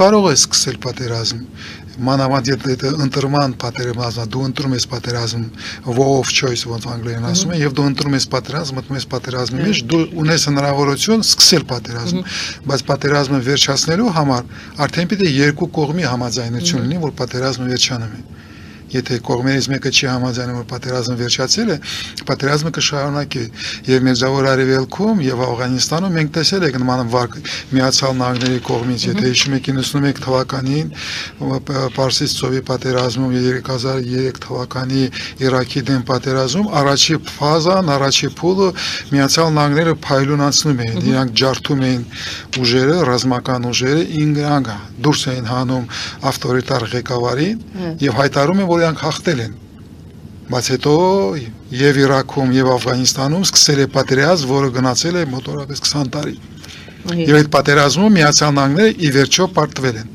Կարող է սկսել պատերազմ, մանավանդ եթե ընտրման պատերազմը, դու ընտրում ես պատերազմ, war of choice ոնց անգլերեն ասում են, եւ դու ընտրում ես պատերազմ, մտնում ես պատերազմի մեջ, դու ունես հնարավորություն սկսել պատերազմ, բայց պատերազմը վերջացնելու համար արդեն պետք է երկու կողմի համաձայնություն լինի, որ պատերազմը վերջանում է։ Եթե կողմերից մեկը չի համաձայնում, որ պատերազմը վերջացել է, պատերազմը կշարունակի եւ Մերձավոր Արևելքում եւ Աֆղանստանում մենք տեսել ենք նման վարք Միացյալ Նահանգների կողմից, եթե հիշում եք 91 թվականին Պարսից ծովի պատերազմում 2003 թվականի Իրաքի դեմ պատերազմում առաջի ֆազան, առաջի փուլը Միացյալ Նահանգները փայլունացնում էին, իրանք ջարդում էին ուժերը, ռազմական ուժերը, ինգրանք դուրս էին հանում ավտորիտար ղեկավարին եւ հայտարարում են, որ իրանք հաղթել են, բայց հետո եւ Իրաքում եւ Աֆղանստանում սկսել է պատերազմ, որը գնացել է մոտավորապես 20 տարի։ Եվ այդ պատերազմում Միացյալ Նահանգները ի վերջո պարտվել են։